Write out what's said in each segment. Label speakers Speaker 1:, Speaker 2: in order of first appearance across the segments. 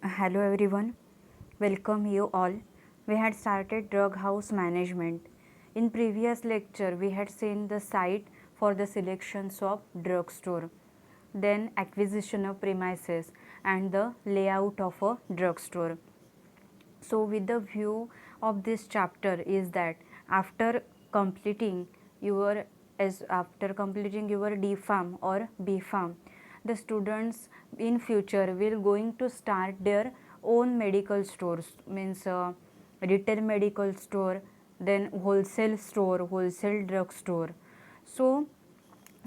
Speaker 1: Hello everyone, welcome you all. We had started drug house management. In previous lecture, we had seen the site for the selections of drugstore, then acquisition of premises and the layout of a drugstore. So, with the view of this chapter is that after completing your after completing your D Farm or B Farm, the students in future will going to start their own medical stores, means retail medical store, then wholesale store, wholesale drug store. So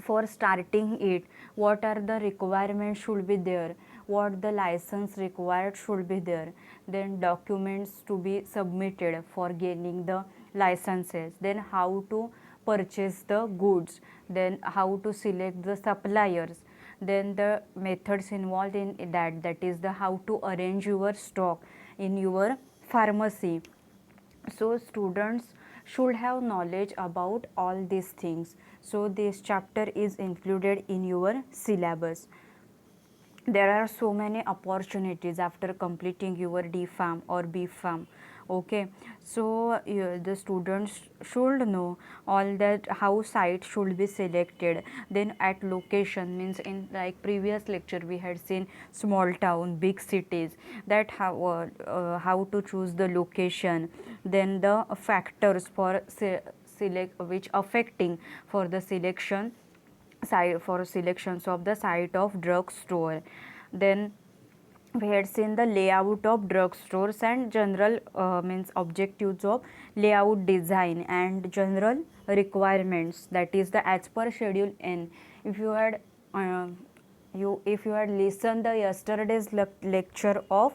Speaker 1: for starting it, what are the requirements should be there, what the license required should be there, then documents to be submitted for gaining the licenses, then how to purchase the goods, then how to select the suppliers, then the methods involved in that is the how to arrange your stock in your pharmacy. So students should have knowledge about all these things. So this chapter is included in your syllabus. There are so many opportunities after completing your D Farm or B Farm. Okay, so the students should know all that how site should be selected, then at location, means in like previous lecture we had seen small town, big cities, that how to choose the location, then the factors for select which affecting for the selection site for selections of the site of drugstore. Then we had seen the layout of drugstores and general means objectives of layout design and general requirements, that is the as per schedule N. If you had uh, if you had listened the yesterday's lecture of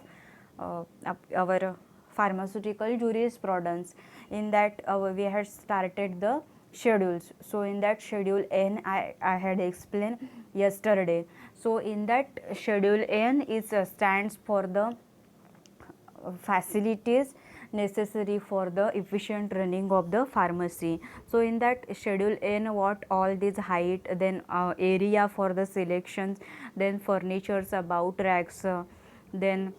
Speaker 1: our pharmaceutical jurisprudence, in that we had started the schedules. So in that schedule N I had explained yesterday. So in that schedule N is stands for the facilities necessary for the efficient running of the pharmacy. So in that schedule N, what all this height, then area for the selections, then furnitures about racks, then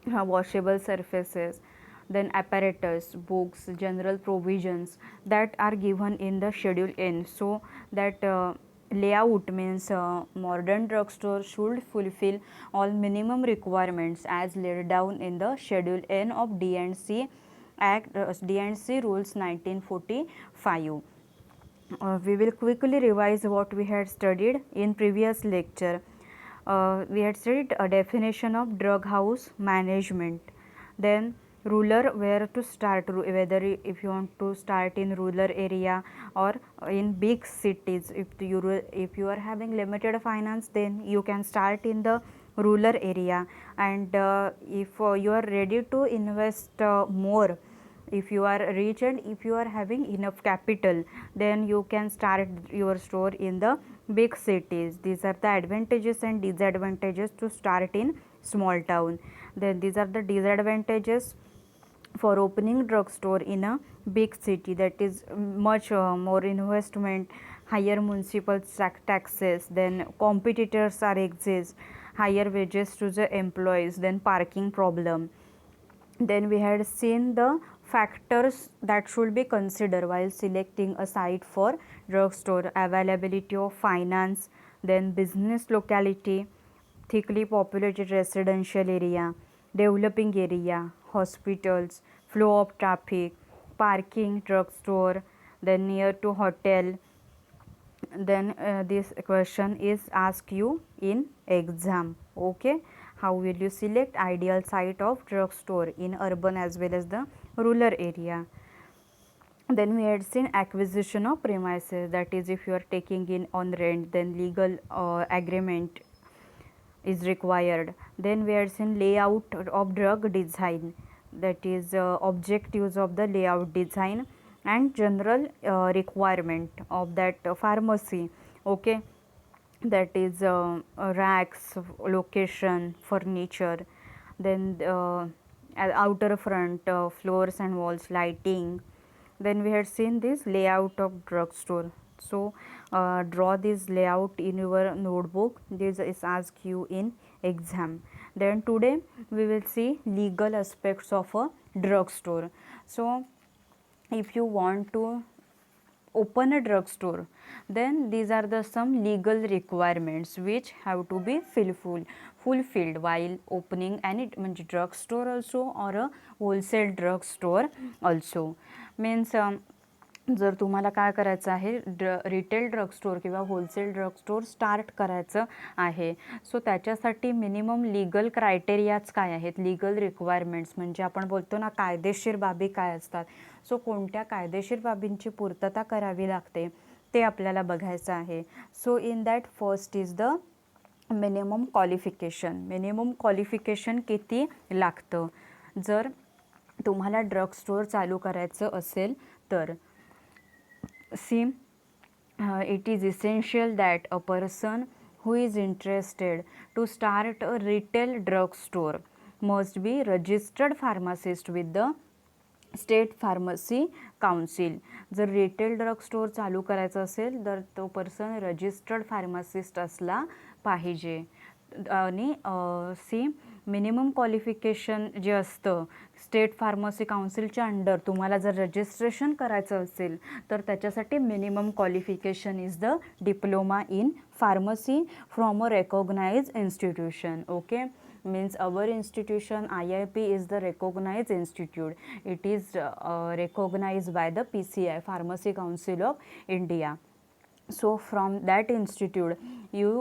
Speaker 1: washable surfaces, then apparatus, books, general provisions that are given in the schedule N. So that layout means modern drugstore should fulfill all minimum requirements as laid down in the schedule N of D&C Act, D&C rules 1945. We will quickly revise what we had studied in previous lecture. We had studied a definition of drug house management, then ruler, where to start, whether if you want to start in rural area or in big cities. If you are having limited finance, then you can start in the rural area, and if you are ready to invest more, if you are rich and if you are having enough capital, then you can start your store in the big cities. These are the advantages and disadvantages to start in small town. Then these are the disadvantages for opening drugstore in a big city, that is much more investment, higher municipal taxes, then competitors are exist, higher wages to the employees, then parking problem. Then we had seen the factors that should be considered while selecting a site for drugstore: availability of finance, then business locality, thickly populated residential area, developing area, hospitals, flow of traffic, parking, drugstore, then near to hotel. Then this question is asked you in exam. Okay, how will you select ideal site of drugstore in urban as well as the rural area? Then we had seen acquisition of premises, that is if you are taking in on rent, then legal agreement is required. Then we had seen layout of drug design, that is objectives of the layout design and general requirement of that pharmacy. Okay, that is racks, location, furniture, then outer front, floors and walls, lighting. Then we had seen this layout of drugstore. So draw this layout in your notebook. This is asked you in exam. Then today we will see legal aspects of a drugstore. So if you want to open a drugstore, then these are the some legal requirements which have to be fulfilled while opening any drugstore also or a wholesale drugstore also. Means जर तुम्हाला काय करायचं आहे retail ड्रगस्टोअर किंवा wholesale ड्रगस्टोअर start करायचं आहे, so त्याच्यासाठी minimum legal criterias काय आहेत, लीगल रिक्वायरमेंट्स म्हणजे आपण बोलतो ना कायदेशीर बाबी काय असतात, सो कोणत्या कायदेशीर बाबींची पूर्तता करावी लागते ते आपल्याला बघायचं आहे. So in that first is the minimum qualification. Minimum qualification किती लागतं जर तुम्हाला ड्रगस्टोअर चालू करायचं असेल तर. See, it is essential that a person who is interested to start a retail drugstore must be registered pharmacist with the state pharmacy council. जर retail drug store चालू करायचं असेल तर तो पर्सन रजिस्टर्ड फार्मासिस्ट असला पाहिजे. आणि सी मिनिमम क्वालिफिकेशन जे असतं स्टेट फार्मसी काउन्सिलच्या अंडर तुम्हाला जर रजिस्ट्रेशन करायचं असेल तर त्याच्यासाठी minimum qualification is the diploma in pharmacy from a recognise institution. Okay, means our institution IIP is the recognized institute. It is recognized by the PCI, Pharmacy Council of India. So from that institute you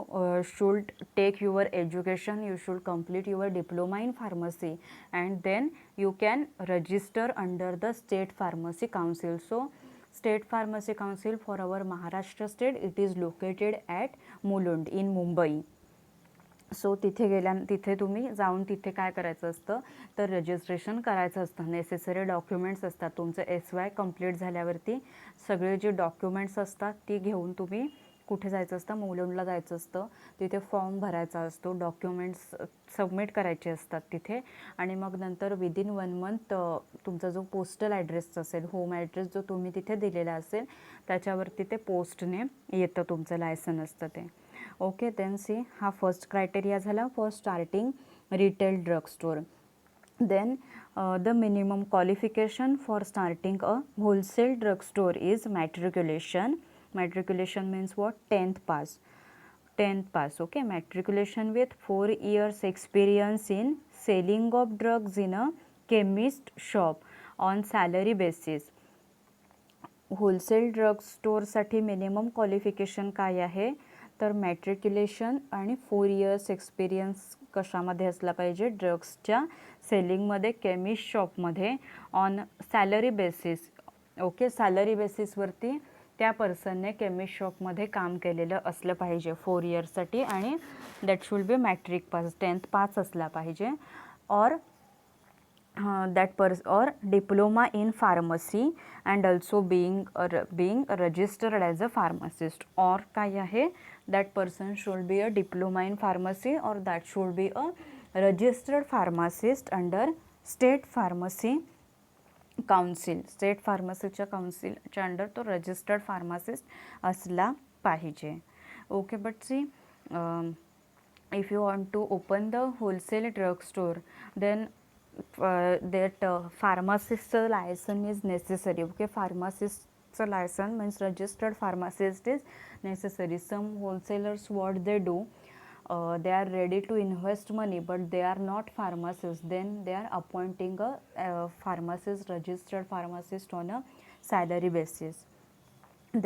Speaker 1: should take your education, you should complete your diploma in pharmacy and then you can register under the state pharmacy council. So state pharmacy council for our Maharashtra state, it is located at Mulund in Mumbai. So तिथे तुम्ही जाऊन तिथे काय करायचं असतं तर registration करायचं असतं. नेसेसरी डॉक्युमेंट्स असतात. तुमचं SY कंप्लीट झाल्यावरती सगळे जे डॉक्युमेंट्स असतात ती घेऊन तुम्ही कुठे जायचं असतं, मुलुंडला जायचं असतं. तिथे फॉर्म भरायचा असतो, डॉक्युमेंट्स सबमिट करायचे असतात तिथे आणि मग नंतर विदिन 1 मंथ तुमचा जो पोस्टल ॲड्रेस असेल, होम ॲड्रेस जो तुम्ही तिथे दिलेला असेल त्याच्यावरती ते पोस्टने येतं तुमचं लायसन असतं ते. ओके, देन सी हा फर्स्ट क्रायटेरिया झाला for starting retail drug store. Then the minimum qualification for starting a wholesale drug store is matriculation. Matriculation means what? 10th pass. Okay, matriculation with 4 years experience in selling of drugs in a chemist shop on salary basis. Wholesale drug स्टोअरसाठी minimum qualification काय आहे तर matriculation आणि 4 years experience कशामध्ये असला पाहिजे, ड्रग्सच्या सेलिंगमध्ये केमिस्ट शॉपमध्ये on salary basis. Okay, salary बेसिसवरती त्या पर्सनने केमिस्ट शॉपमध्ये काम केलेलं असलं पाहिजे 4 yearsसाठी आणि that should be matric pass, 10th pass असला पाहिजे. और or diploma in pharmacy and also being registered as a pharmacist. और काय आहे, that person should be a diploma in pharmacy or that should be a registered pharmacist under state pharmacy council. State फार्मसीच्या काउन्सिलच्या under तो registered pharmacist असला पाहिजे. Okay, but see if you want to open the wholesale drug store then that pharmacist's license is necessary. Okay, pharmacist's license means registered pharmacist is necessary. Some wholesalers what they do, they are ready to invest money but they are not pharmacists, then they are appointing a pharmacist, registered pharmacist on a salary basis.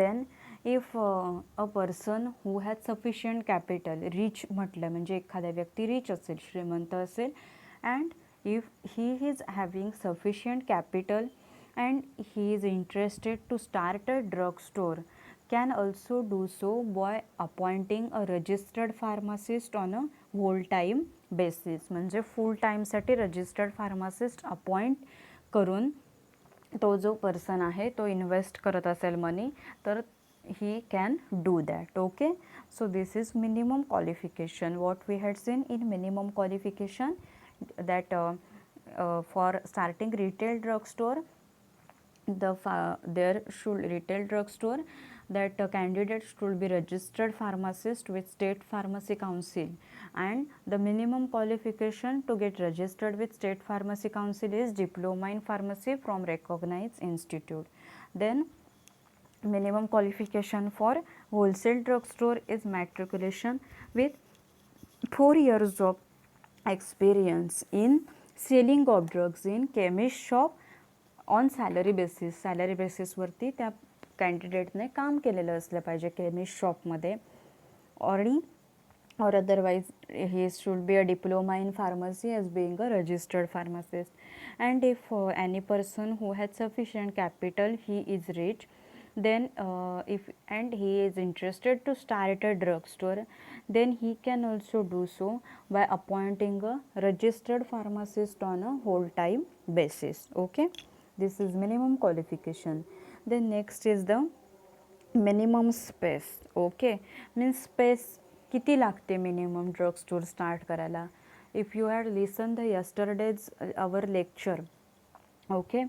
Speaker 1: Then if a person who has sufficient capital, rich म्हटलं म्हणजे एखादा व्यक्ती rich असेल, श्रीमंत असेल, and if he is having sufficient capital and he is interested to start a drug store, can also do so by appointing a registered pharmacist on a whole time basis. म्हणजे फुल टाईमसाठी registered pharmacist appoint करून तो जो person आहे तो invest करत असेल मनी तर he can do that. Okay, so this is minimum qualification what we had seen in minimum qualification, that for starting retail drug store, there should retail drug store that candidates should be registered pharmacist with state pharmacy council, and the minimum qualification to get registered with state pharmacy council is diploma in pharmacy from recognized institute. Then minimum qualification for wholesale drugstore is matriculation with 4 years of experience in selling of drugs in chemist shop on salary बेसिसवरती त्या कॅन्डिडेटने काम केलेलं असलं पाहिजे chemist शॉपमध्ये, or otherwise he should be a diploma in pharmacy as being a registered pharmacist. And if any person who has sufficient capital, he is rich, then if he is interested to start a drugstore, then he can also do so by appointing a registered pharmacist on a whole time basis. Okay, this is minimum qualification. Then next is the minimum space. Okay, means space किती लागते minimum drug store start करायला. If you had listen the yesterday's our lecture, okay,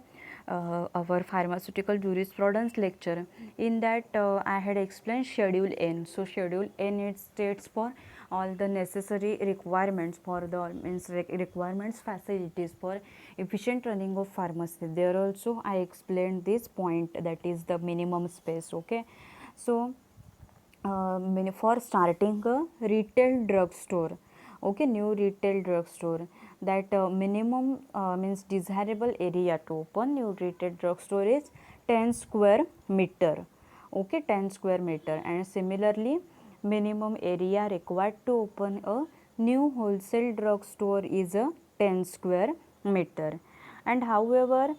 Speaker 1: our pharmaceutical jurisprudence lecture, in that I had explained schedule N. So schedule N, it states for all the necessary requirements for the requirements facilities for efficient running of pharmacy. There also I explained this point, that is the minimum space. Okay, so for starting a retail drugstore, okay, new retail drugstore, that minimum means desirable area to open new retail drugstore is 10 square meter. Okay, 10 square meter. And similarly minimum area required to open a new wholesale drugstore is a 10 square meter. And however,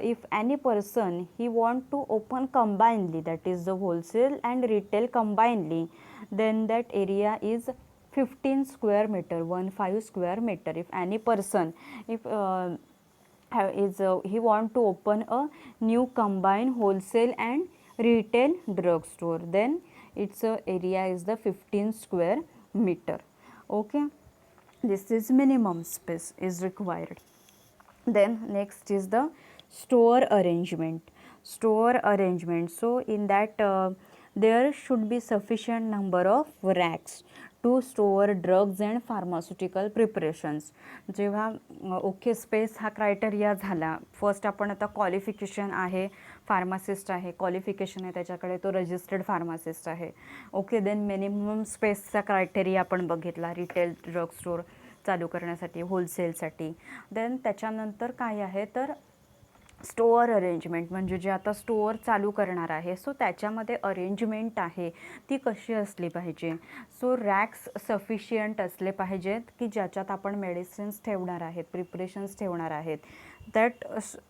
Speaker 1: if any person he want to open combinedly, that is the wholesale and retail combinedly, then that area is 15 square meter, 15 square meter. If any person, if he want to open a new combined wholesale and retail drugstore, then its area is the 15 square meter. Okay, this is minimum space is required. Then next is the store arrangement. So in that there should be sufficient number of racks to store drugs and pharmaceutical preparations. जेव्हा okay space हा criteria झाला, first आपण आता qualification आहे, pharmacist आहे, qualification आहे त्याच्याकडे, तो रजिस्टर्ड फार्मासिस्ट आहे. ओके, देन मिनिमम स्पेसचा क्रायटेरिया आपण बघितला रिटेल ड्रग स्टोर चालू करण्यासाठी, होलसेलसाठी. देन त्याच्यानंतर काय आहे तर स्टोअर अरेंजमेंट, म्हणजे जे आता स्टोअर चालू करणार आहे, सो त्याच्यामध्ये अरेंजमेंट आहे ती कशी असली पाहिजे. सो रॅक्स सफिशियंट असले पाहिजेत की ज्याच्यात आपण मेडिसिन्स ठेवणार आहेत, प्रिपरेशन्स ठेवणार आहेत. दॅट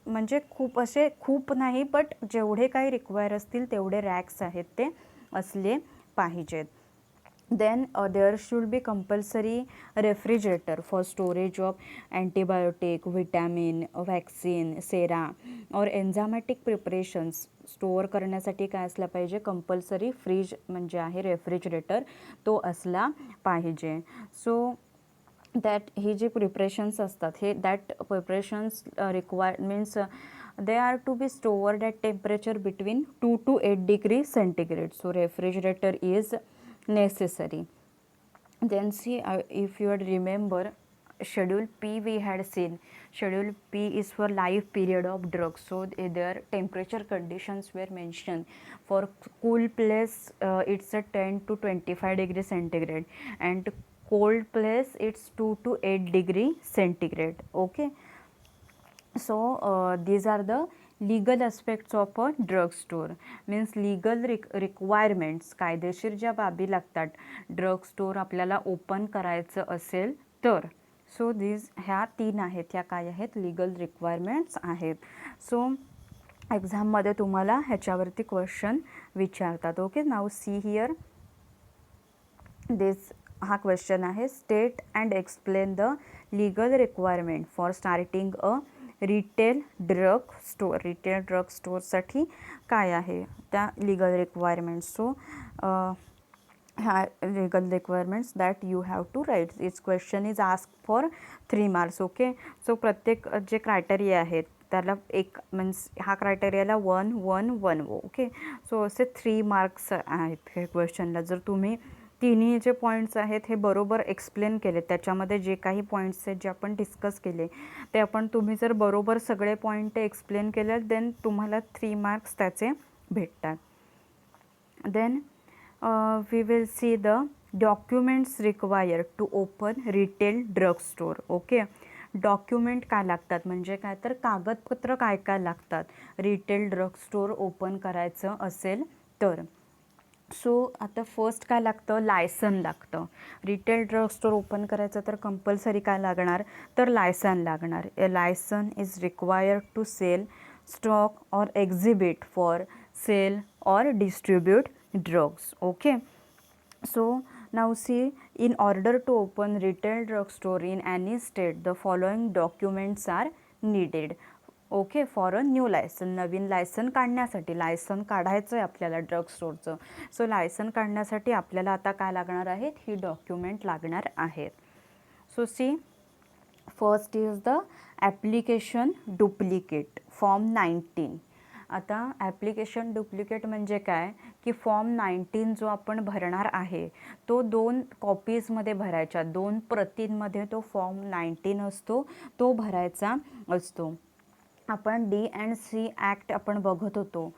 Speaker 1: म्हणजे खूप नाही, बट जेवढे काही रिक्वायर असतील तेवढे रॅक्स आहेत ते असले पाहिजेत. Then there should be compulsory refrigerator for storage of antibiotic, vitamin, vaccine, sera or enzymatic preparations. Store करण्यासाठी काय असला पाहिजे, कंपल्सरी फ्रीज म्हणजे आहे रेफ्रिजरेटर, तो असला पाहिजे. सो दॅट ही जी प्रिपरेशन्स असतात, हे that preparations require means they are to be stored at temperature between 2 to 8 degree centigrade. So refrigerator is necessary. Then see, if you would remember, schedule P we had seen. Schedule P is for life period of drugs. So their temperature conditions were mentioned. For cool place it's a 10 to 25 degree centigrade, and cold place it's 2 to 8 degree centigrade. Okay, so these are the legal aspects of a drug store. Means legal requirements, कायदेशीर ज्या बाबी लागतात drug store आपल्याला open करायचं असेल तर. So ह्या 3 आहेत, ह्या काय आहेत, लीगल रिक्वायरमेंट्स आहेत. सो एक्झाममध्ये तुम्हाला ह्याच्यावरती क्वेश्चन विचारतात. Okay, now see here this, हा क्वेश्चन आहे, state and explain the legal requirement for starting a retail drug store. Retail drug स्टोअरसाठी काय आहे त्या legal requirements. So legal requirements that you have to write. This question is asked for 3 marks. Okay, so प्रत्येक जे criteria आहेत त्याला एक means हा क्रायटेरियाला 1 1 1 ओके. सो असे 3 मार्क्स आहेत हे क्वेश्चनला. जर तुम्ही तिन्ही जे पॉईंट्स आहेत हे बरोबर एक्सप्लेन केले, त्याच्यामध्ये जे काही पॉईंट्स आहेत जे आपण डिस्कस केले ते तुम्ही जर बरोबर सगळे पॉईंट एक्सप्लेन केले देन तुम्हाला 3 मार्क्स त्याचे भेटतात. Then we will see the documents required to open retail drug store. Okay, document काय लागतात म्हणजे काय तर कागदपत्र काय काय लागतात रिटेल ड्रग स्टोअर ओपन करायचं असेल तर. सो आता फर्स्ट काय लागतं, लायसन लागतं. रिटेल ड्रग स्टोअर ओपन करायचं तर कंपल्सरी काय लागणार तर लायसन लागणार. A licence is required to sell stock और exhibit for sale or distribute drugs. Okay, so now see, in order to open retail drug store in any state the following documents are needed. Okay, for a new licence, नवीन licence काढण्यासाठी, licence काढायचं आहे आपल्याला drug स्टोअरचं. So licence काढण्यासाठी आपल्याला आता काय लागणार आहेत, ही डॉक्युमेंट लागणार आहेत. So see, first is the application duplicate form 19. आता ॲप्लिकेशन डुप्लिकेट म्हणजे काय की फॉर्म 19 जो आपण भरणार आहे तो 2 कॉपीजमध्ये भरायच्या, 2 प्रतींमध्ये तो फॉर्म 19 असतो तो भरायचा असतो. आपण D&C ॲक्ट आपण बघत होतो,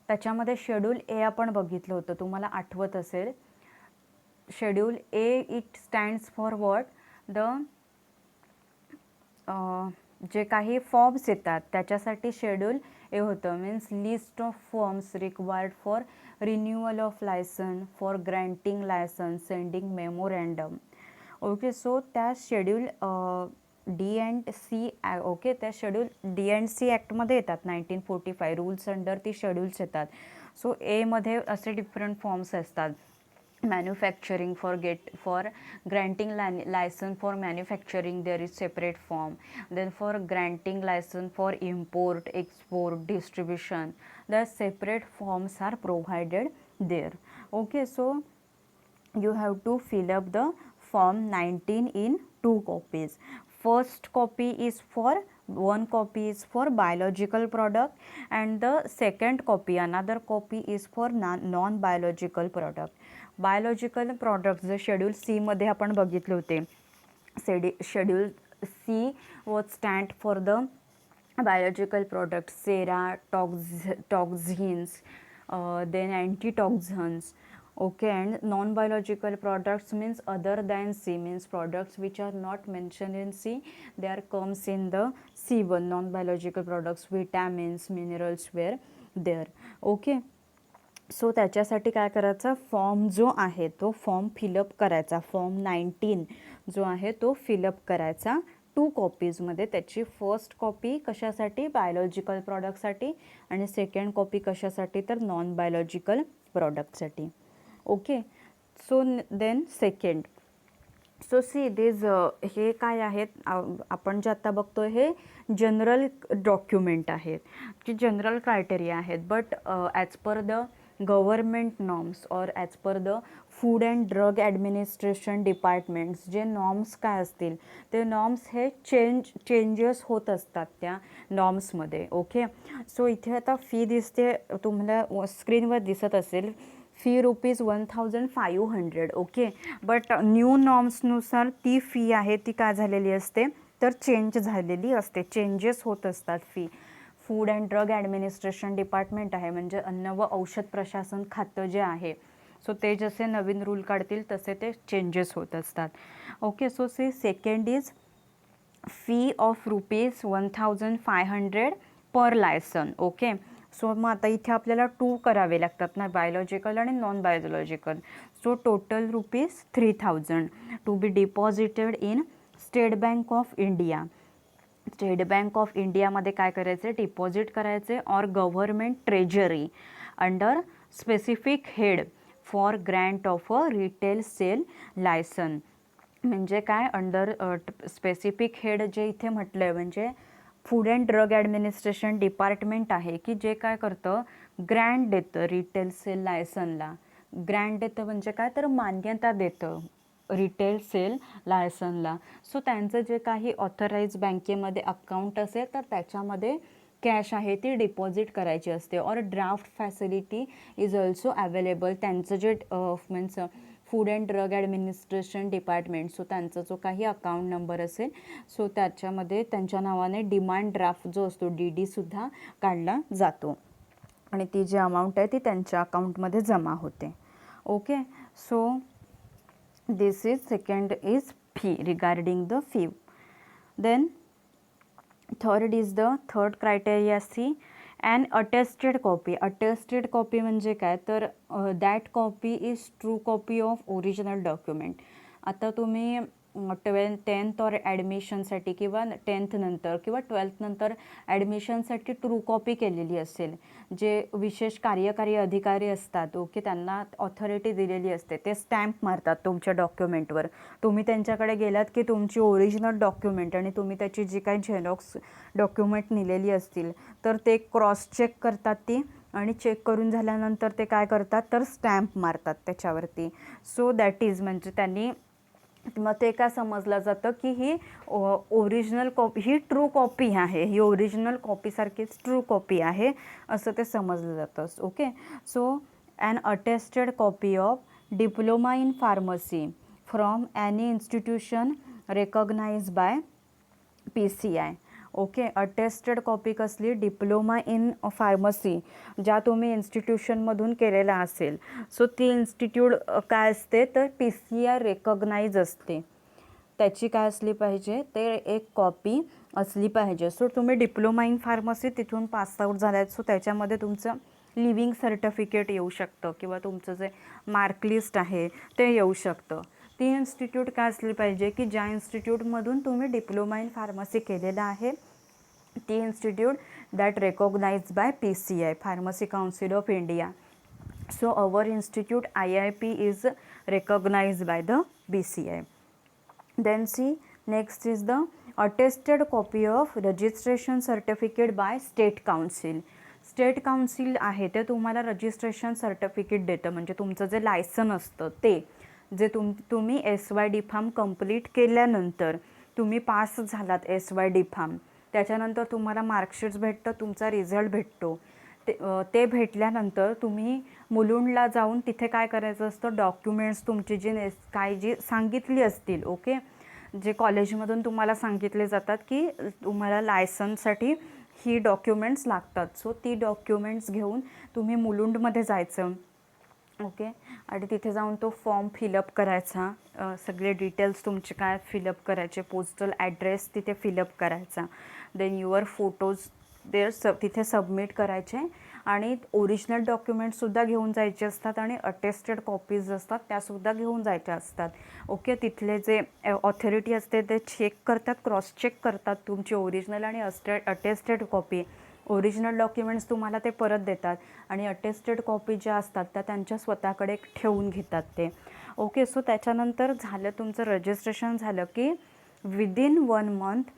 Speaker 1: त्याच्यामध्ये शेड्यूल ए आपण बघितलं होतं, तुम्हाला आठवत असेल. Schedule A it stands for what, the जे काही फॉर्म्स येतात त्याच्यासाठी शेड्यूल ए होतं. Means list of forms required for renewal of licence, for granting licence, sending memorandum. Okay, so त्या शेड्यूल D&C ओके, त्या शेड्यूल D&C ॲक्टमध्ये येतात 1945 rules under ती शेड्यूल्स येतात. सो एमध्ये असे डिफरंट फॉर्म्स असतात. manufacturing for granting license for manufacturing there is separate form. Then for granting license for import, export, distribution, the separate forms are provided there. Okay, so you have to fill up the form 19 in 2 copies. First copy is for, 1 copy is for biological product and the second copy, another copy is for non biological product. Biological products जे schedule C मध्ये आपण बघितले होते, schedule C was stand for the biological product, sera, toxins, then antitoxins. Okay, and non-biological products means other than C, means products which are not mentioned in C, they are comes in the C1. non-biological products, vitamins, minerals were there. Okay, so त्याच्यासाठी काय करायचं, form जो आहे तो form fill up करायचा. Form 19 जो आहे तो फिलअप करायचा 2 कॉपीजमध्ये. त्याची फर्स्ट कॉपी कशासाठी, बायोलॉजिकल प्रॉडक्टसाठी, आणि सेकंड कॉपी कशासाठी तर नॉन बायोलॉजिकल प्रॉडक्टसाठी. Okay, so then second, so see this हे काय आहेत, आपण जे आत्ता बघतो हे जनरल डॉक्युमेंट आहेत की जनरल क्रायटेरिया आहेत. But as per the government norms और as per the food and drug administration departments जे नॉर्म्स काय असतील ते नॉर्म्स हे चेंजेस होत असतात त्या नॉर्म्समध्ये. ओके, सो इथे आता फी दिसते तुम्हाला स्क्रीनवर दिसत असेल, फी ₹1500. ओके, बट न्यू नॉर्म्सनुसार ती फी आहे ती काय झालेली असते तर चेंज झालेली असते, चेंजेस होत असतात fee. Food and drug administration department आहे म्हणजे अन्न व औषध प्रशासन खातं जे आहे, सो ते जसे नवीन रूल काढतील तसे ते चेंजेस होत असतात. Okay, so see second is fee of ₹1500 per licence. Okay, so मग आता इथे आपल्याला 2 करावे लागतात ना, बायोलॉजिकल आणि non biological. So total ₹3000 to be deposited in State Bank of India. State Bank of इंडियामध्ये काय करायचे, डिपॉझिट करायचे, और government treasury under specific head for grant of a retail sale licence. म्हणजे काय, अंडर स्पेसिफिक हेड जे इथे म्हटलं आहे म्हणजे food and drug administration department आहे की जे काय करतं, ग्रँट देतं रिटेल सेल लायसनला. ग्रँट देतं म्हणजे काय, तर मान्यता देतं रिटेल सेल लायसनला. सो त्यांचं जे काही ऑथराइज बँकेमध्ये अकाउंट असेल तर त्याच्यामध्ये कॅश आहे ती डिपॉझिट करायची असते. और draft facility is also available. त्यांचं जे means food and drug administration department, so त्यांचा जो काही अकाउंट नंबर असेल सो त्याच्यामध्ये त्यांच्या नावाने डिमांड ड्राफ्ट जो असतो DD सुद्धा काढला जातो आणि ती जी अमाऊंट आहे ती त्यांच्या अकाउंटमध्ये जमा होते. Okay, so this is second is fee, regarding the fee. Then third is the third criteria C, an attested copy. Attested copy म्हणजे काय, तर that copy is true copy of original document. आता तुम्ही 10th और ॲडमिशनसाठी किंवा 10th नंतर किंवा 12th नंतर ॲडमिशनसाठी ट्रू कॉपी केलेली असेल, जे विशेष कार्यकारी अधिकारी असतात ओके, त्यांना ऑथॉरिटी दिलेली असते, ते स्टॅम्प मारतात तुमच्या डॉक्युमेंटवर. तुम्ही त्यांच्याकडे गेलात की तुमची ओरिजिनल डॉक्युमेंट आणि तुम्ही त्याची जी काही झेरॉक्स डॉक्युमेंट नेलेली असतील तर ते क्रॉस चेक करतात ती, आणि चेक करून झाल्यानंतर ते काय करतात तर स्टॅम्प मारतात त्याच्यावरती. सो दॅट इज म्हणजे त्यांनी मग ते काय समजलं जातं की ही ओरिजिनल कॉपी, ही ट्रू कॉपी आहे, ही ओरिजिनल कॉपीसारखीच ट्रू कॉपी आहे असं ते समजलं जातं. Okay, so an attested copy of diploma in pharmacy from any institution recognise by PCI. Okay, attested copy कसली, डिप्लोमा इन फार्मसी ज्या तुम्ही इन्स्टिट्यूशनमधून केलेला असेल, सो ती इन्स्टिट्यूट काय असते तर PCI रेकॉग्नाइज असते, त्याची काय असली पाहिजे ते एक कॉपी असली पाहिजे. सो तुम्ही डिप्लोमा इन फार्मसी तिथून पासआउट झालात, सो त्याच्यामध्ये तुमचं लिव्हिंग सर्टिफिकेट येऊ शकतं किंवा तुमचं जे मार्कलिस्ट आहे ते येऊ शकतं. ती इन्स्टिट्यूट काय असली पाहिजे की ज्या इन्स्टिट्यूटमधून तुम्ही डिप्लोमा इन फार्मसी केलेलं आहे ती institute that recognized by PCI, pharmacy council of India. So our institute IIP is recognized by the BCI. Then see, next is the attested copy of registration certificate by state council. State council आहे ते तुम्हाला registration certificate देतं, म्हणजे तुमचं जे licence असतं ते जे तुम्ही SYD फार्म कंप्लीट केल्यानंतर तुम्ही पास झालात SYD फार्म, त्याच्यानंतर तुम्हाला मार्कशीट्स भेटतं, तुमचा रिझल्ट भेटतो. ते भेटल्यानंतर तुम्ही मुलुंडला जाऊन तिथे काय करायचं असतं, डॉक्युमेंट्स तुमची जी सांगितली असतील ओके, जे कॉलेजमधून तुम्हाला सांगितले जातात की तुम्हाला लायसन्ससाठी ही डॉक्युमेंट्स लागतात. सो ती डॉक्युमेंट्स घेऊन तुम्ही मुलुंडमध्ये जायचं ओके, आणि तिथे जाऊन तो फॉर्म फिलअप करायचा, सगळे डिटेल्स तुमचे काय फिलअप करायचे, पोस्टल ॲड्रेस तिथे फिलअप करायचा, देन युअर फोटोज तिथे सबमिट करायचे, आणि ओरिजिनल डॉक्युमेंट्ससुद्धा घेऊन जायचे असतात आणि अटेस्टेड कॉपीज असतात त्यासुद्धा घेऊन जायच्या असतात. ओके, तिथले जे ऑथॉरिटी असते ते चेक करतात, क्रॉस चेक करतात तुमची ओरिजिनल आणि अटेस्टेड कॉपी. ओरिजिनल डॉक्युमेंट्स तुम्हाला ते परत देतात आणि अटेस्टेड कॉपी ज्या असतात त्या त्यांच्या स्वतःकडे ठेवून घेतात ते. ओके, सो त्याच्यानंतर झालं तुमचं रजिस्ट्रेशन झालं की within 1 month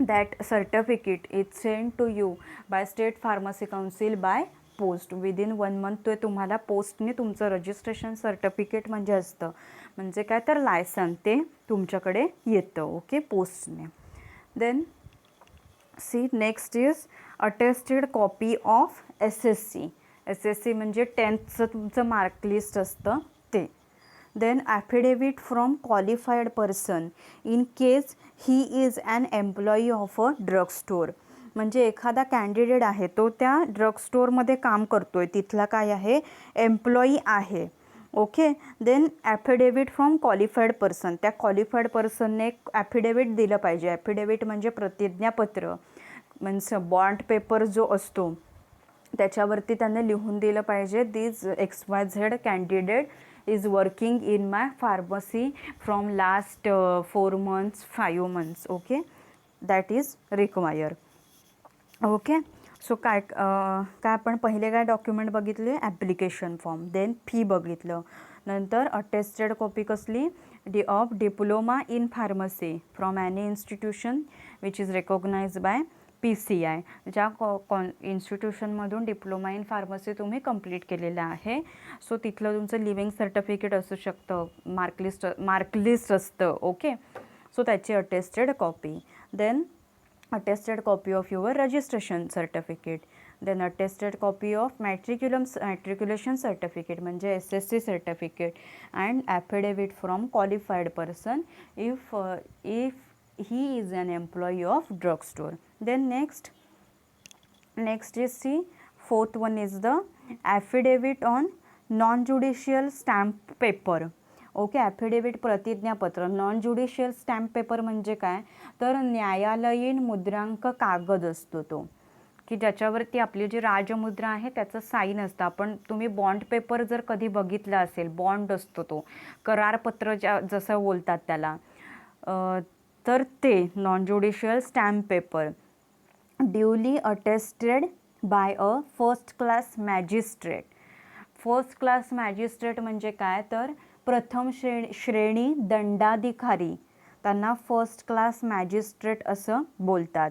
Speaker 1: that certificate is sent to you by state pharmacy council by post. Within 1 month ते तुम्हाला पोस्टने तुमचं रजिस्ट्रेशन सर्टिफिकेट म्हणजे असतं, म्हणजे काय तर लायसन ते तुमच्याकडे येतं ओके पोस्टने. Then see, next is attested copy of SSC म्हणजे 10thचं तुमचं मार्कलिस्ट असतं ते. Then affidavit from qualified person in case he is an employee of a drug store, म्हणजे एखादा कॅन्डिडेट आहे तो त्या ड्रग स्टोअरमध्ये काम करतो आहे, तिथला काय आहे एम्प्लॉई आहे okay. Then affidavit from qualified person, त्या क्वालिफाईड पर्सनने एक ॲफिडेविट दिलं पाहिजे. ॲफिडेविट म्हणजे प्रतिज्ञापत्र, मीन्स बॉन्ड पेपर जो असतो त्याच्यावरती त्यांनी लिहून दिलं पाहिजे, दिस XYZ candidate is working in my pharmacy from last 4 months 5 months okay, that is required. Okay, so काय आपण पहिले काय डॉक्युमेंट बघितले, ॲप्लिकेशन फॉर्म, देन फी बघितलं, नंतर अटेस्टेड कॉपी कसली of diploma in pharmacy from any institution which is recognized by PCI, ज्या इन्स्टिट्यूशनमधून डिप्लोमा इन फार्मसी तुम्ही कंप्लीट केलेलं आहे. सो तिथलं तुमचं लिव्हिंग सर्टिफिकेट असू शकतं, मार्कलिस्ट असतं. ओके, सो त्याची attested copy. Then attested copy of your registration certificate, then attested copy of matriculation certificate म्हणजे SSC certificate, and affidavit from qualified person if he is an employee of drugstore. Then next is the fourth one is the affidavit on non-judicial stamp paper. Okay, affidavit प्रतिज्ञापत्र. Non judicial stamp paper म्हणजे काय, तर न्यायालयीन मुद्रांक कागद असतो तो, की ज्याच्यावरती आपली जी राजमुद्रा आहे त्याचं साईन असतं. तुम्ही बॉन्ड पेपर जर कधी बघितला असेल, बॉन्ड असतो तो करारपत्र जसं बोलतात त्याला, तर ते non judicial stamp paper duly attested bye a first class magistrate. First class magistrate म्हणजे काय, तर प्रथम श्रेणी दंडाधिकारी, त्यांना फर्स्ट क्लास मॅजिस्ट्रेट असं बोलतात.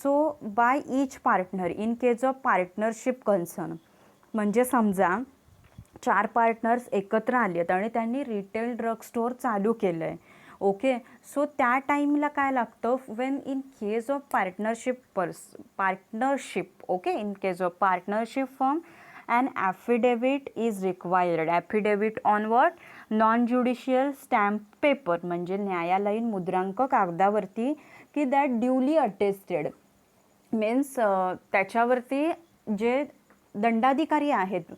Speaker 1: So by each partner in case of partnership concern, म्हणजे समजा 4 पार्टनर्स एकत्र आलेत आणि त्यांनी रिटेल ड्रग स्टोअर चालू केलं आहे. ओके, सो त्या टाईमला काय लागतं, Wien in case of partnership, okay, in case of partnership form an affidavit is required. Affidavit on what? Non-judicial stamp paper म्हणजे न्यायालयीन मुद्रांक कागदावरती, की दॅट ड्युली अटेस्टेड मीन्स त्याच्यावरती जे दंडाधिकारी आहेत,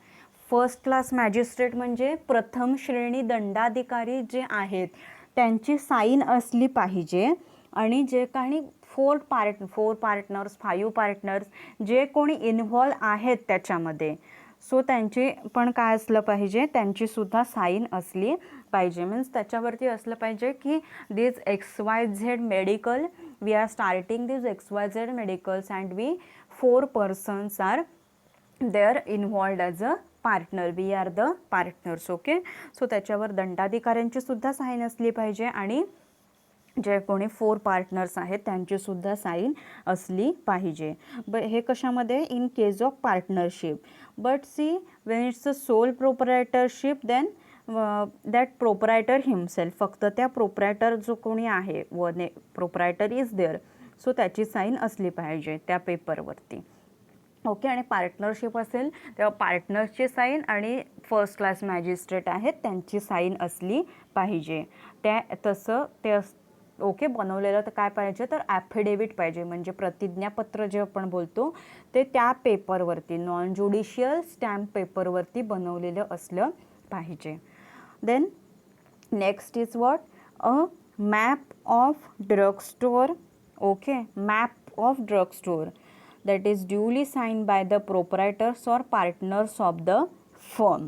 Speaker 1: फर्स्ट क्लास मॅजिस्ट्रेट म्हणजे प्रथम श्रेणी दंडाधिकारी जे आहेत त्यांची साईन असली पाहिजे. आणि जे काही 4 पार्टनर्स 5 पार्टनर्स जे कोणी इन्व्हॉल्व आहेत त्याच्यामध्ये, सो त्यांची पण काय असलं पाहिजे, त्यांचीसुद्धा साईन असली पाहिजे. मीन्स त्याच्यावरती असलं पाहिजे की this XYZ medical, we are starting this XYZ medicals and we 4 persons are there involved as a partner, we are the partners. Okay, so त्याच्यावर दंडाधिकाऱ्यांची सुद्धा साईन असली पाहिजे आणि जे कोणी 4 पार्टनर्स आहेत त्यांचीसुद्धा साईन असली पाहिजे. हे कशामध्ये, in case of partnership. But see when it's a sole proprietorship, then that proprietor himself, फक्त त्या प्रोप्रायटर जो कोणी आहे, प्रोप्रायटर इज देअर, सो त्याची साईन असली पाहिजे त्या पेपरवरती. ओके, आणि पार्टनरशिप असेल तेव्हा पार्टनरची साईन आणि फर्स्ट क्लास मॅजिस्ट्रेट आहेत त्यांची साईन असली पाहिजे. तसं ते ओके बनवलेलं तर काय पाहिजे, तर ॲफिडेविट पाहिजे, म्हणजे प्रतिज्ञापत्र जे आपण बोलतो ते त्या पेपरवरती, नॉन ज्युडिशियल स्टॅम्प पेपरवरती बनवलेलं असलं पाहिजे. Then next is what, a map of drug store. Okay, map of drug store that is duly signed by the proprietors or partners of the firm.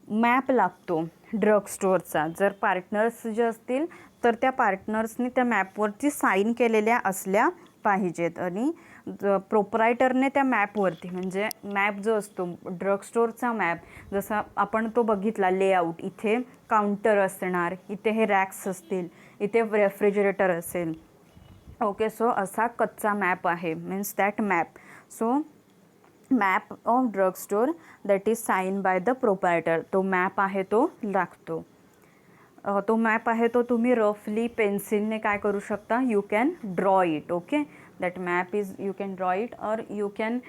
Speaker 1: Map लागतो ड्रग स्टोअरचा. जर partners जे असतील तर त्या पार्टनर्सनी त्या मॅपवरती साईन केलेल्या असल्या पाहिजेत. आणि प्रोप्रायटरने त्या मॅपवरती, म्हणजे मॅप जो असतो ड्रग स्टोअरचा मॅप, जसा आपण तो बघितला लेआउट, इथे काउंटर असणार, इथे हे रॅक्स असतील, इथे रेफ्रिजरेटर असेल. ओके, सो असा कच्चा मॅप आहे, means that map. So map of drug store that is sign by the proprietor, तो मॅप आहे तो लागतो. तो मॅप आहे तो तुम्ही रफली पेन्सिलने काय करू शकता, you can draw it. Okay, that map is, you can draw it और you can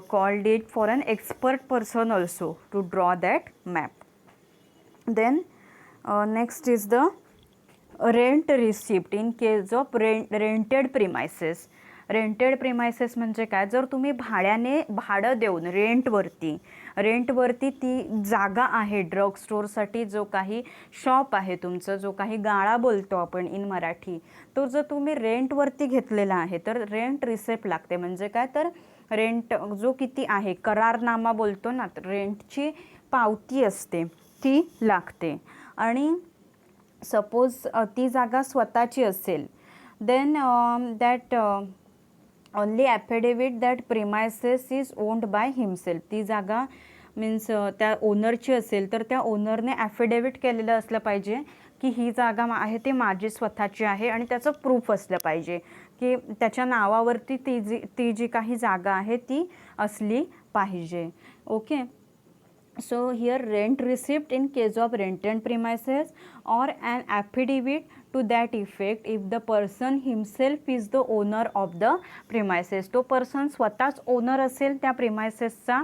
Speaker 1: called it for an expert person also to draw that map. Then next is the rent receipt in case of rented premises. Rented premises म्हणजे काय, जर तुम्ही भाडं देऊन रेंटवरती ती जागा आहे ड्रग स्टोअरसाठी, जो काही शॉप आहे तुमचं, जो काही गाळा बोलतो आपण इन मराठी, तो जर तुम्ही रेंटवरती घेतलेला आहे तर रेंट रिसिप्ट लागते. म्हणजे काय, तर रेंट जो किती आहे, करारनामा बोलतो ना, रेंटची पावती असते ती लागते. आणि सपोज ती जागा स्वतःची असेल, then that only affidavit that premises is owned by himself. ती जागा मीन्स त्या ओनरची असेल तर त्या ओनरने ॲफिडेविट केलेलं असलं पाहिजे की ही जागा आहे ती माझी स्वतःची आहे आणि त्याचं प्रूफ असलं पाहिजे की त्याच्या नावावरती ती जी काही जागा आहे ती असली पाहिजे. Okay. So here rent receipt in case of rented premises or an affidavit to that effect if the person himself is the owner of the premises. तो पर्सन स्वतःच ओनर असेल त्या प्रिमायसेसचा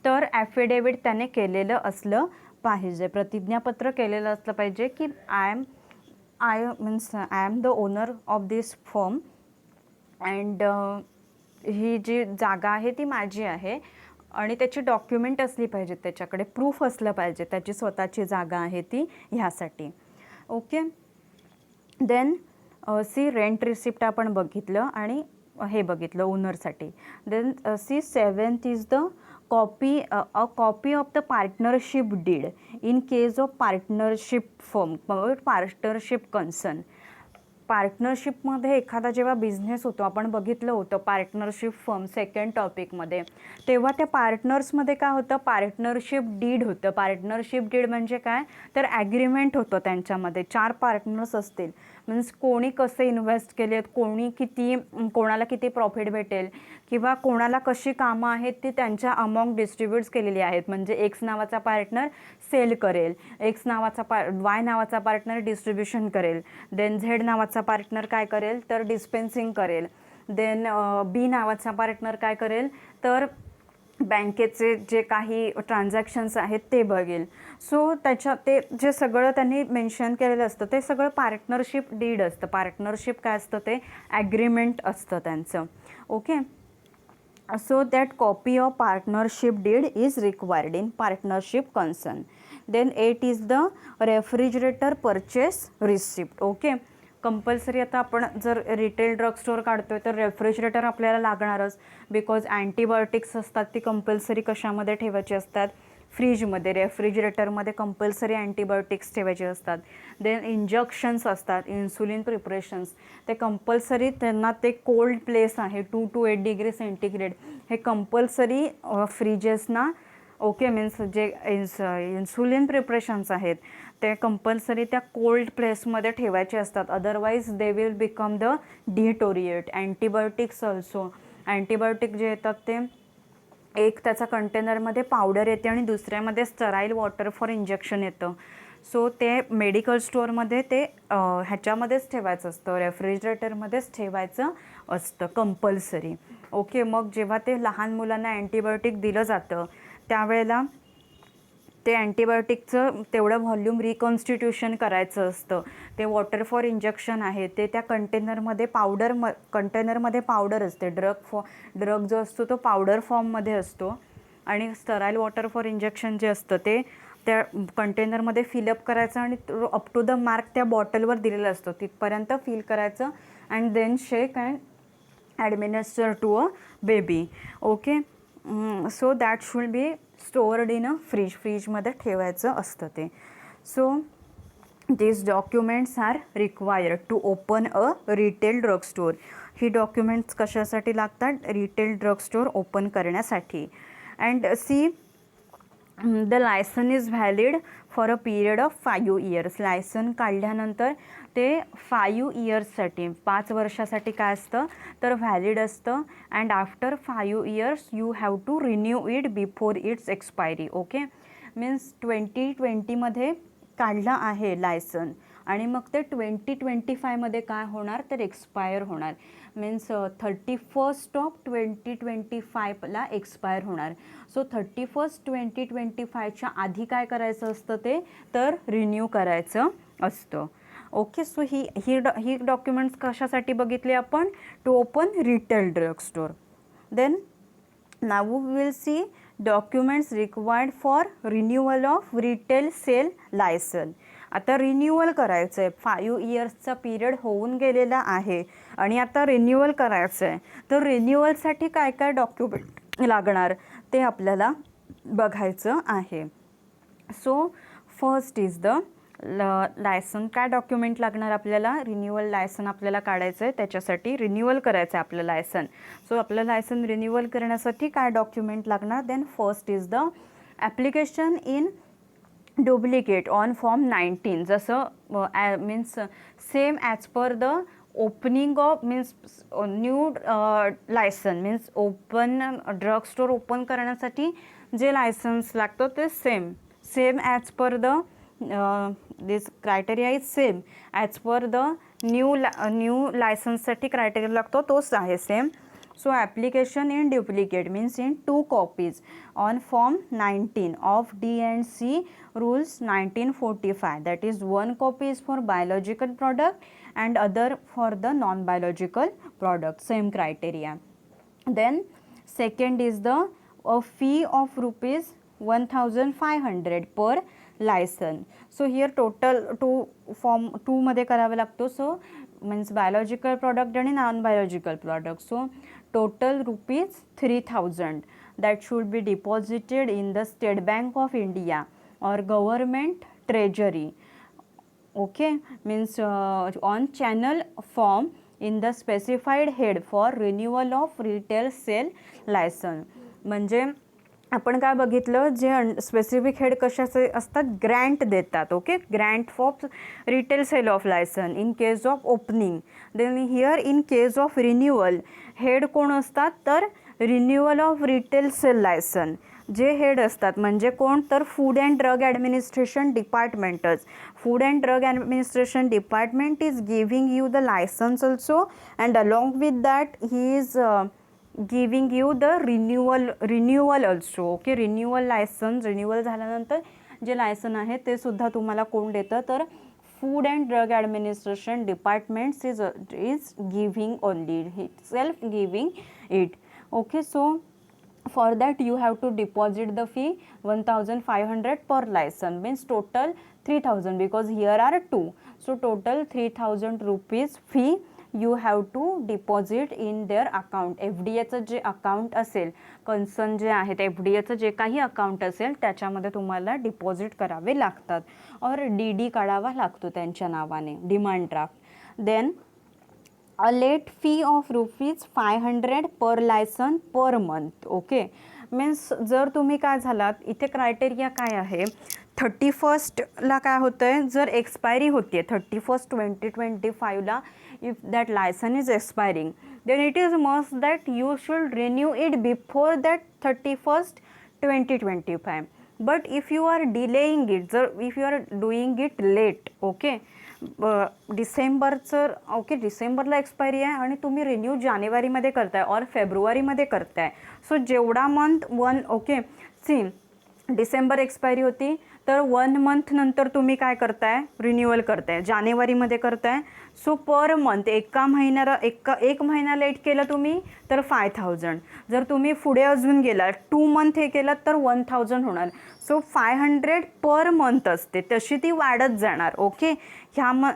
Speaker 1: तर ॲफिडेविट त्याने केलेलं असलं पाहिजे, प्रतिज्ञापत्र केलेलं असलं पाहिजे की I am the owner of this firm and ही जी जागा आहे ती माझी आहे आणि त्याची डॉक्युमेंट असली पाहिजेत, त्याच्याकडे प्रूफ असलं पाहिजे त्याची स्वतःची जागा आहे ती ह्यासाठी. Okay. Then see rent receipt आपण बघितलं आणि हे बघितलं ओनरसाठी. Then see 7th is the copy of the partnership deed in case of partnership firm, partnership concern. पार्टनरशिपमध्ये एखादा जेव्हा बिझनेस होतो, आपण बघितलं होतं पार्टनरशिप फर्म सेकंड टॉपिकमध्ये, तेव्हा त्या पार्टनर्समध्ये काय होतं, पार्टनरशिप डीड होतं. पार्टनरशिप डीड म्हणजे काय तर ॲग्रीमेंट होतं त्यांच्यामध्ये. 4 पार्टनर्स असतील मीन्स कोणी कसे इन्व्हेस्ट केलेत, कोणाला किती प्रॉफिट भेटेल किंवा कोणाला कशी कामं आहेत ती त्यांच्या अमाऊंट डिस्ट्रीब्यूट्स केलेली आहेत. म्हणजे एक्स नावाचा पार्टनर सेल करेल, वाय नावाचा पार्टनर डिस्ट्रीब्युशन करेल, देन झेड नावाचा पार्टनर काय करेल तर डिस्पेन्सिंग करेल, देन बी नावाचा पार्टनर काय करेल तर बँकेचे जे काही ट्रान्झॅक्शन्स आहेत ते बघेल. सो ते जे सगळं त्यांनी मेन्शन केलेलं असतं ते सगळं पार्टनरशिप डीड असतं. पार्टनरशिप काय असतं ते ॲग्रीमेंट असतं त्यांचं. Okay. So that copy of partnership deed is required in partnership concern. Then 8 is the refrigerator purchase receipt. Okay. Compulsory आता आपण जर रिटेल ड्रग स्टोअर काढतोय तर रेफ्रिजरेटर आपल्याला लागणारच, बिकॉज अँटीबायोटिक्स असतात ती कंपल्सरी कशामध्ये ठेवायची असतात, फ्रीजमध्ये. रेफ्रिजरेटरमध्ये कंपल्सरी अँटीबायोटिक्स ठेवायचे असतात. देन इंजेक्शन्स असतात, इन्सुलिन प्रिपरेशन्स, ते कंपल्सरी त्यांना ते कोल्ड प्लेस आहे 2 to 8 डिग्री सेंटीग्रेड, हे कंपल्सरी फ्रीजेसना. ओके. मीन्स जे इन्सुलिन प्रिपरेशन्स आहेत ते कंपल्सरी त्या कोल्ड प्लेसमध्ये ठेवायचे असतात, otherwise they will become the deteriorate. Antibiotics also, antibiotic जे येतात ते एक त्याचा कंटेनरमध्ये पावडर येते आणि दुसऱ्यामध्ये स्टराईल वॉटर फॉर इंजेक्शन येतं. सो ते मेडिकल स्टोअरमध्ये ते ह्याच्यामध्येच ठेवायचं असतं, रेफ्रिजरेटरमध्येच ठेवायचं असतं कंपल्सरी. ओके. मग जेव्हा ते लहान मुलांना अँटीबायोटिक दिलं जातं त्यावेळेला ते अँटीबायोटिकचं तेवढं व्हॉल्यूम रिकॉन्स्टिट्यूशन करायचं असतं. ते वॉटर फॉर इंजेक्शन आहे ते त्या कंटेनरमध्ये पावडर असते. ड्रग जो असतो तो पावडर फॉर्ममध्ये असतो आणि स्टराईल वॉटर फॉर इंजेक्शन जे असतं ते त्या कंटेनरमध्ये फिलअप करायचं आणि अप टू द मार्क त्या बॉटलवर दिलेलं असतं तिथपर्यंत फिल करायचं and then shake and administer to a baby. Okay. So that should be stored in a फ्रीजमध्ये ठेवायचं असतं ते. सो these documents are required to open a retail drug store. ही डॉक्युमेंट्स कशासाठी लागतात, रिटेल ड्रग स्टोअर ओपन करण्यासाठी. And see the licence is valid for a period of 5 years. Licence काढल्यानंतर ते 5 yearsसाठी 5 वर्षासाठी काय असतं तर व्हॅलिड असतं. And after 5 years you have to renew it before its expiry. Okay. Means 2020मध्ये काढलं आहे लायसन आणि मग ते 2025मध्ये काय होणार तर एक्सपायर होणार. मीन्स 31st of 2025ला एक्सपायर होणार. सो 31st 2025च्या आधी काय करायचं असतं ते तर रिन्यू करायचं असतं. ओके. सो ही डॉक्युमेंट्स कशासाठी बघितले आपण, to open retail drug store. Then now we will see documents required for renewal of retail sale licence. आता रिन्युअल करायचं आहे, 5 yearsचा पिरियड होऊन गेलेला आहे आणि आता रिन्युअल करायचं आहे. तर रिन्युअलसाठी काय काय डॉक्युमेंट लागणार ते आपल्याला बघायचं आहे. So first is the licence. काय डॉक्युमेंट लागणार आपल्याला, रिन्युअल लायसन आपल्याला काढायचं आहे, त्याच्यासाठी रिन्युअल करायचं आहे आपलं लायसन. सो आपलं लायसन रिन्युअल करण्यासाठी काय डॉक्युमेंट लागणार. Then first is the application in duplicate on form 19 जसं means same as per the opening of means new licence means open drug store open करण्यासाठी जे लायसन्स लागतं ते same as per the this criteria is same as per the new लायसन्ससाठी criteria लागतो तोच आहे same. So application in duplicate means in 2 copies on form 19 of D&C rules 1945, that is 1 copy is for biological product and other for the non-biological product, same criteria. Then second is the a fee of rupees 1500 per license. So here total form 2 मध्ये करावे लागतो. So means biological product आणि non-biological product. So total rupees 3000 that should be deposited in the State Bank of India or government treasury. Okay, means on channel form in the specified head for renewal of retail sale license. म्हणजे आपण काय बघितलं, जे specific head कशाचे असतात, grant देतात. Okay, grant for retail sale of license in case of opening. Then here in case of renewal head कोण असतात, तर renewal of retail sale license जे हेड असतात म्हणजे कोण, तर फूड अँड ड्रग ॲडमिनिस्ट्रेशन डिपार्टमेंटच. Food and drug administration department is giving you the license also and along with that he is giving you the renewal also. Okay, renewal license renewal झाल्यानंतर जे licence आहे ते सुद्धा तुम्हाला कोण देतं, तर food and drug administration departments is giving only, self giving it. Okay, so for that you have to deposit the fee 1500 per license, means total 3000 because here are 2. So total 3000 rupees fee you have to deposit in their account. FDAचं जे account असेल, concern जे आहेत FDAचं जे काही account असेल त्याच्यामध्ये तुम्हाला deposit करावे लागतात और DD काढावा लागतो त्यांच्या नावाने, demand draft. Then a late fee of rupees 500 per license per month. Okay, means जर तुम्ही काय झालात, इथे क्रायटेरिया काय आहे, 31ला काय होतं आहे, जर एक्सपायरी होती आहे 31 2025ला, if that license is expiring then it is must that you should renew it before that 31 2025. But if you are delaying it, जर if you are doing it late, okay, डिसेंबरचं, ओके, डिसेंबरला expiry आहे आणि तुम्ही renew जानेवारीमध्ये करताय और फेब्रुवारीमध्ये करताय, सो जेवढा month okay, see December expiry होती तर 1 मंथ नंतर तुम्ही काय करताय, रिन्युअल करताय, जानेवारीमध्ये करताय. सो पर मंथ एका महिन्याला एक महिना लेट केलं तुम्ही तर 5000. जर तुम्ही पुढे अजून गेला 2 मंथ हे केलं तर 1000 होणार. सो 500 पर मंथ असते, तशी ती वाढत जाणार. ओके,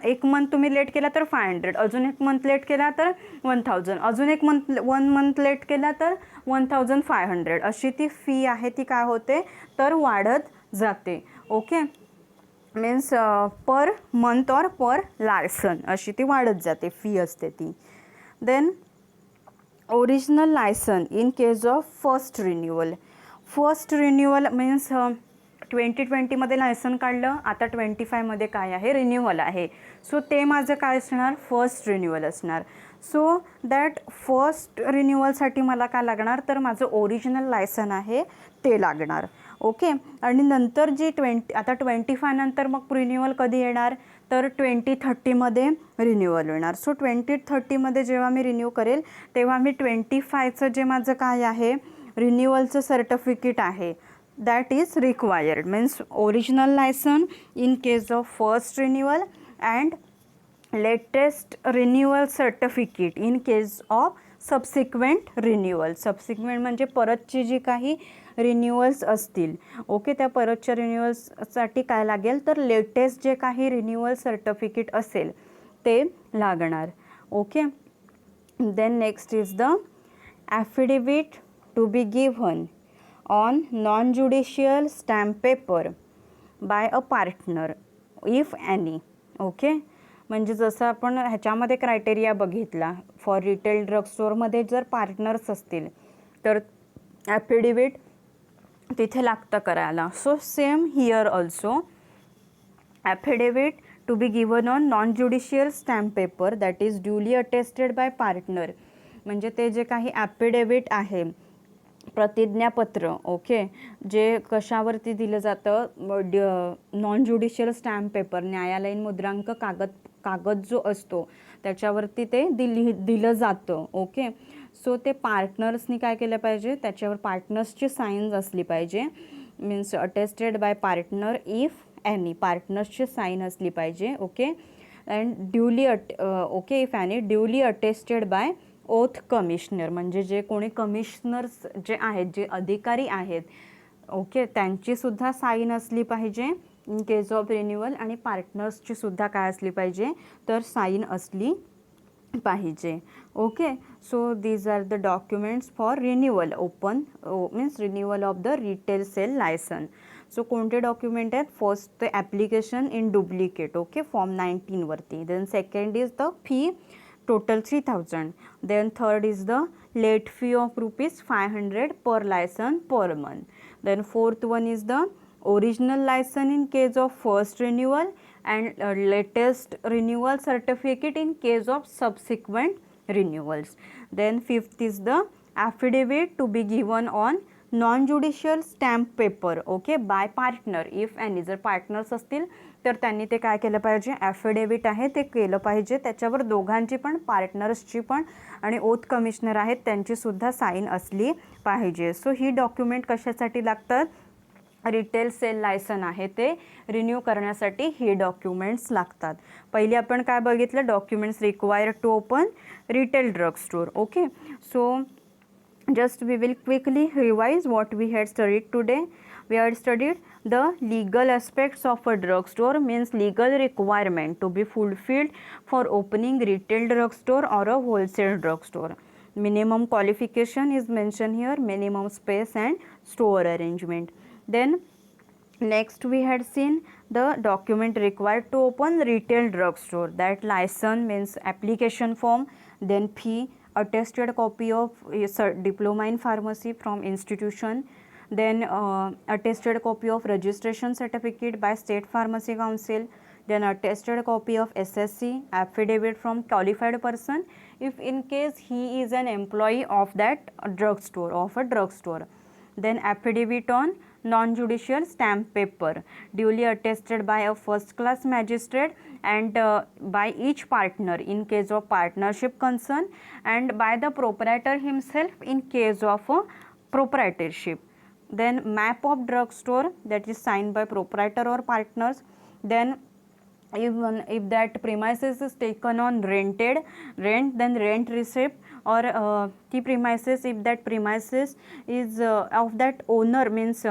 Speaker 1: एक मंथ तुम्ही लेट केला तर 500, अजून एक मंथ लेट केला तर 1000, अजून एक वन मंथ लेट केला तर 1500, अशी ती फी आहे ती काय होते तर वाढत जाते. ओके, मीन्स पर मंथ और पर लायसन अशी ती वाढत जाते, फी असते ती. Then original license in case of first renewal means 2020मध्ये लायसन काढलं, आता 25मध्ये काय आहे, रिन्युअल आहे. सो ते माझं काय असणार, फर्स्ट रिन्युअल असणार. सो दॅट फर्स्ट रिन्युअलसाठी मला काय लागणार, तर माझं ओरिजिनल लायसन आहे ते लागणार. ओके, आणि नंतर जी आता 25 नंतर मग रिन्युअल कधी येणार, तर 2030मध्ये रिन्युअल येणार. सो 2030मध्ये जेव्हा मी रिन्यू करेल तेव्हा मी 25चं जे माझं काय आहे रिन्युअलचं सर्टिफिकेट आहे that is required, means original license in case of first renewal and latest renewal certificate in case of subsequent renewal. subsequent म्हणजे परतची जी काही रिन्युअल्स असतील, ओके, त्या परतच्या रिन्युअल्ससाठी काय लागेल, तर लेटेस्ट जे काही रिन्युअल सर्टिफिकेट असेल ते लागणार. Okay, then next is the affidavit to be given on non-judicial stamp paper by a partner if any. Okay, म्हणजे जसं आपण ह्याच्यामध्ये क्रायटेरिया बघितला, फॉर रिटेल ड्रग स्टोअरमध्ये जर पार्टनर्स असतील तर ॲफिडेविट तिथे लागतं करायला. So same here also, affidavit to be given on non judicial stamp paper that is duly attested by partner. म्हणजे ते जे काही ॲफिडेविट आहे, प्रतिज्ञापत्र, ओके, जे कशावरती दिलं जातं, नॉन ज्युडिशियल स्टॅम्प पेपर, न्यायालयीन मुद्रांक कागद जो असतो त्याच्यावरती ते दिलं जातं. ओके, सो ते पार्टनर्सनी काय केलं पाहिजे, त्याच्यावर पार्टनर्सची साईन्स असली पाहिजे. Means attested by partner if any, पार्टनर्सची साईन असली पाहिजे. Okay, and okay if any duly attested by oath commissioner, म्हणजे जे कोणी कमिशनर्स जे आहेत, जे अधिकारी आहेत, ओके, त्यांची सुद्धा साईन असली पाहिजे इन केस ऑफ रिन्युअल. आणि पार्टनर्सची सुद्धा काय असली पाहिजे, तर साईन असली पाहिजे. Okay, so these are the documents for renewal open, means renewal of the retail sale licence. So कोणते डॉक्युमेंट आहेत, फर्स्ट ते application in duplicate, okay, form 19 वरती. Then second is the fee total 3000. Then third is the late fee of ₹500 per license per month. Then fourth one is the original license in case of first renewal and latest renewal certificate in case of subsequent renewals. Then fifth is the affidavit to be given on non-judicial stamp paper, okay, by partner if any. जर partners असतील तर त्यांनी ते काय केलं पाहिजे, affidavit आहे ते केलं पाहिजे, त्याच्यावर दोघांची पण, पार्टनर्सची पण आणि ओथ कमिशनर आहेत त्यांची सुद्धा साईन असली पाहिजे. सो ही डॉक्युमेंट कशासाठी लागतात, रिटेल सेल लायसन आहे ते रिन्यू करण्यासाठी ही डॉक्युमेंट्स लागतात. पहिली आपण काय बघितलं, documents required to open retail drug store. Okay, so just we will quickly revise what we had studied today. We had studied the legal aspects of a drugstore, means legal requirement to be fulfilled for opening retail drugstore or a wholesale drugstore. Minimum qualification is mentioned here, minimum space and store arrangement. Then next we had seen the document required to open retail drugstore, that license means application form, then fee, attested copy of diploma in pharmacy from institution, then attested copy of registration certificate by state pharmacy council, then attested copy of SSC, affidavit from qualified person if in case he is an employee of that drugstore, of a drugstore, then affidavit on non-judicial stamp paper duly attested by a first class magistrate and by each partner in case of partnership concern and by the proprietor himself in case of a proprietorship. Then map of drugstore that is signed by proprietor or partners. Then if that premises is taken on rent, then rent receipt or the premises, if that premises is of that owner, means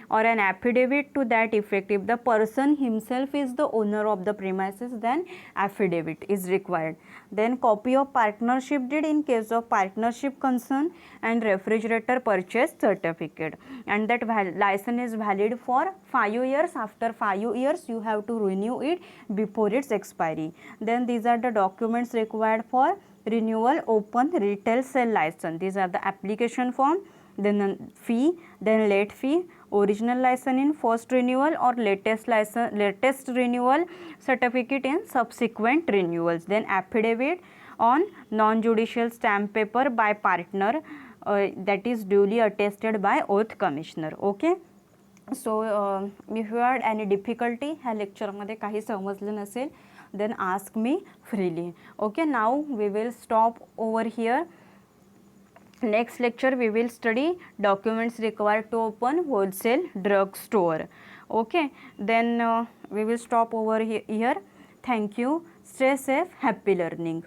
Speaker 1: or an affidavit to that effect, if the person himself is the owner of the premises, then affidavit is required. Then copy of partnership deed in case of partnership concern and refrigerator purchase certificate, and that license is valid for 5 years. After 5 years you have to renew it before its expiry. Then these are the documents required for renewal open retail sale license. These are the application form, then fee, then late fee, original license in first renewal or latest renewal certificate in subsequent renewals, then affidavit on non-judicial stamp paper by partner that is duly attested by oath commissioner. Okay, so if you had any difficulty ह्या लेक्चरमध्ये काही समजलं नसेल, then ask me freely. Okay, now we will stop over here. Next lecture we will study documents required to open wholesale drug store. Okay, then we will stop over here. Thank you. Stay safe. Happy learning.